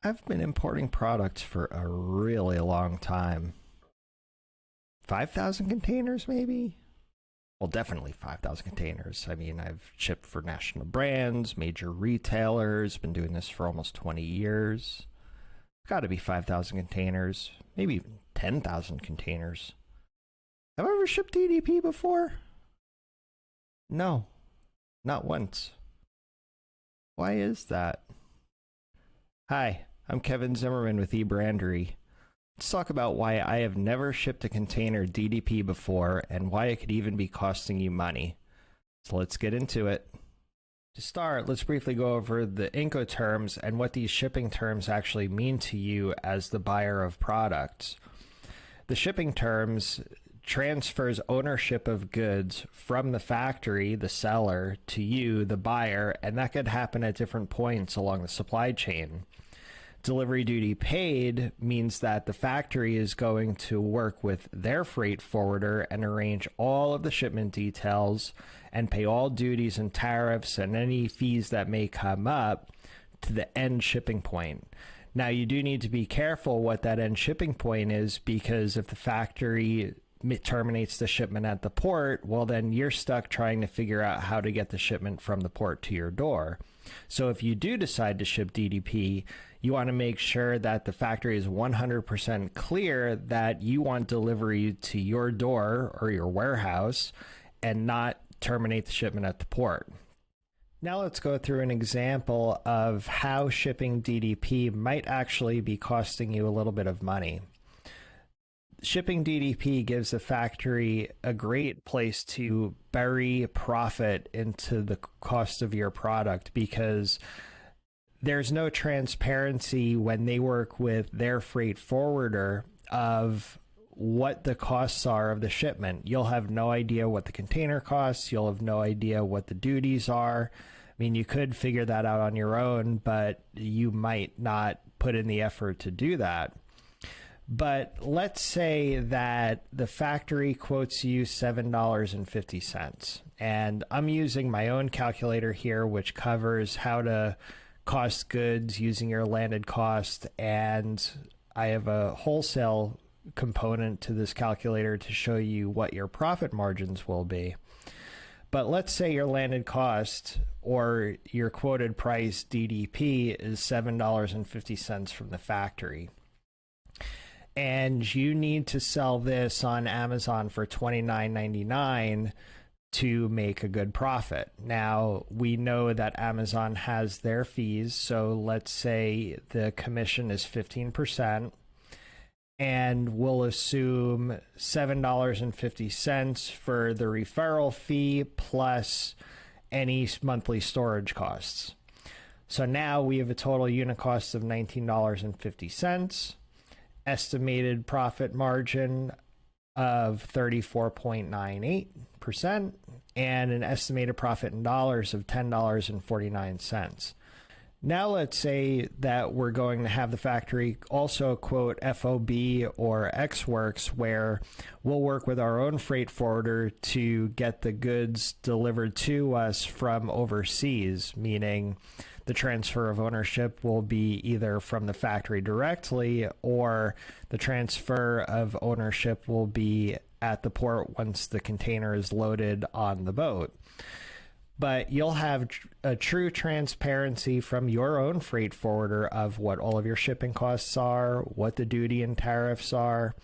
I've been importing products for a really long time. 5,000 containers, maybe? Well, definitely 5,000 containers. I mean, I've shipped for national brands, major retailers, been doing this for almost 20 years. Got to be 5,000 containers, maybe even 10,000 containers. Have I ever shipped DDP before? No, not once. Why is that? Hi, I'm Kevin Zimmerman with eBrandery. Let's talk about why I have never shipped a container DDP before and why it could even be costing you money. So let's get into it. To start, let's briefly go over the Incoterms and what these shipping terms actually mean to you as the buyer of products. The shipping terms transfers ownership of goods from the factory, the seller, to you, the buyer, and that could happen at different points along the supply chain. Delivery duty paid means that the factory is going to work with their freight forwarder and arrange all of the shipment details and pay all duties and tariffs and any fees that may come up to the end shipping point. Now, you do need to be careful what that end shipping point is, because if the factory terminates the shipment at the port, well, then you're stuck trying to figure out how to get the shipment from the port to your door. So if you do decide to ship DDP, you want to make sure that the factory is 100% clear that you want delivery to your door or your warehouse and not terminate the shipment at the port. Now let's go through an example of how shipping DDP might actually be costing you a little bit of money. Shipping DDP gives the factory a great place to bury profit into the cost of your product, because there's no transparency when they work with their freight forwarder of what the costs are of the shipment. You'll have no idea what the container costs. You'll have no idea what the duties are. I mean, you could figure that out on your own, but you might not put in the effort to do that. But let's say that the factory quotes you $7.50. And I'm using my own calculator here, which covers how to cost goods using your landed cost. And I have a wholesale component to this calculator to show you what your profit margins will be. But let's say your landed cost or your quoted price DDP is $7.50 from the factory. And you need to sell this on Amazon for $29.99 to make a good profit. Now, we know that Amazon has their fees, so let's say the commission is 15%, and we'll assume $7.50 for the referral fee plus any monthly storage costs. So now we have a total unit cost of $19.50. Estimated profit margin of 34.98%, and an estimated profit in dollars of $10.49. Now let's say that we're going to have the factory also quote FOB or Ex Works, where we'll work with our own freight forwarder to get the goods delivered to us from overseas, meaning the transfer of ownership will be either from the factory directly, or the transfer of ownership will be at the port once the container is loaded on the boat. But you'll have a true transparency from your own freight forwarder of what all of your shipping costs are, what the duty and tariffs are.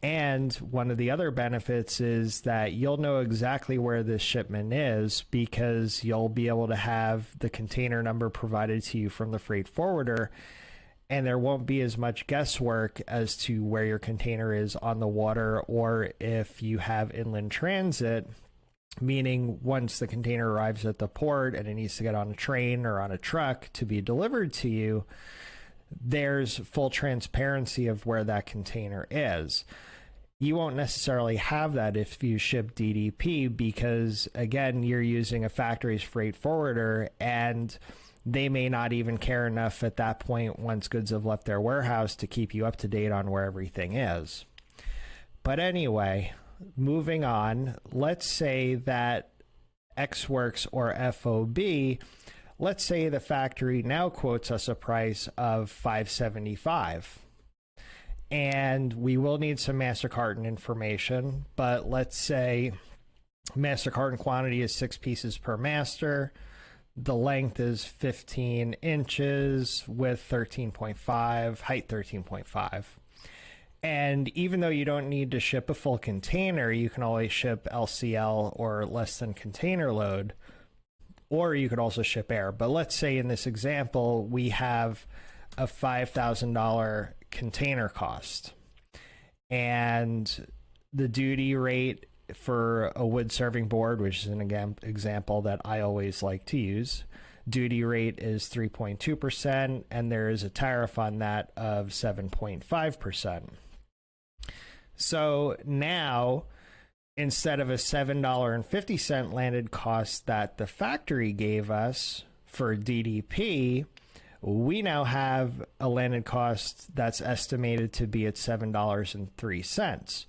And one of the other benefits is that you'll know exactly where this shipment is, because you'll be able to have the container number provided to you from the freight forwarder, and there won't be as much guesswork as to where your container is on the water, or if you have inland transit, meaning once the container arrives at the port and it needs to get on a train or on a truck to be delivered to you, there's full transparency of where that container is. You won't necessarily have that if you ship DDP, because again, you're using a factory's freight forwarder, and they may not even care enough at that point, once goods have left their warehouse, to keep you up to date on where everything is. But anyway, moving on, let's say that Ex Works or FOB Let's say the factory now quotes us a price of $575. And we will need some master carton information, but let's say master carton quantity is 6 pieces per master. The length is 15 inches, width 13.5, height 13.5. And even though you don't need to ship a full container, you can always ship LCL or less than container load, or you could also ship air. But let's say in this example, we have a $5,000 container cost, and the duty rate for a wood serving board, which is an example that I always like to use, duty rate is 3.2%, and there is a tariff on that of 7.5%. So now, instead of a $7.50 landed cost that the factory gave us for DDP, we now have a landed cost that's estimated to be at $7.03.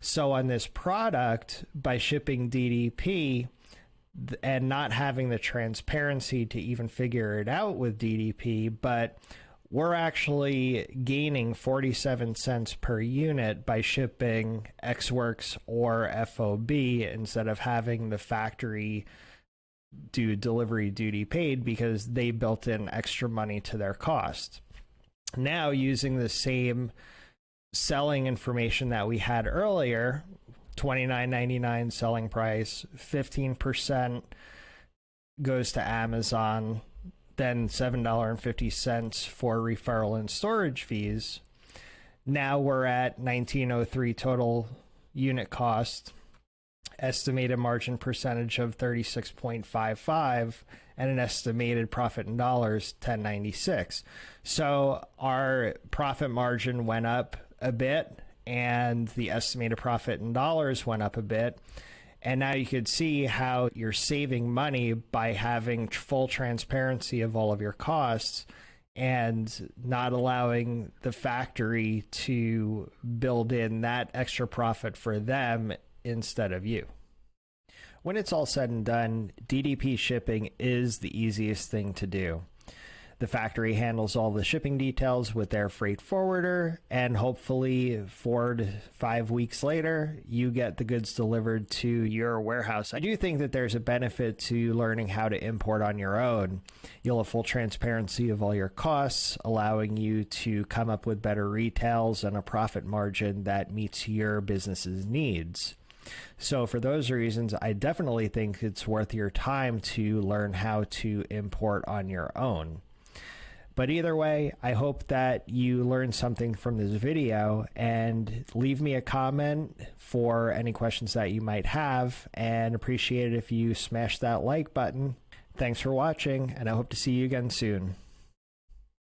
So on this product, by shipping DDP and not having the transparency to even figure it out with DDP, but we're actually gaining 47 cents per unit by shipping Ex Works or FOB instead of having the factory do delivery duty paid, because they built in extra money to their cost. Now, using the same selling information that we had earlier, $29.99 selling price, 15% goes to Amazon, then $7.50 for referral and storage fees. Now we're at $19.03 total unit cost, estimated margin percentage of 36.55, and an estimated profit in dollars, $10.96. So our profit margin went up a bit, and the estimated profit in dollars went up a bit. And now you could see how you're saving money by having full transparency of all of your costs and not allowing the factory to build in that extra profit for them instead of you. When it's all said and done, DDP shipping is the easiest thing to do. The factory handles all the shipping details with their freight forwarder, and hopefully 4 to 5 weeks later, you get the goods delivered to your warehouse. I do think that there's a benefit to learning how to import on your own. You'll have full transparency of all your costs, allowing you to come up with better retails and a profit margin that meets your business's needs. So for those reasons, I definitely think it's worth your time to learn how to import on your own. But either way, I hope that you learned something from this video, and leave me a comment for any questions that you might have, and appreciate it if you smash that like button. Thanks for watching, and I hope to see you again soon.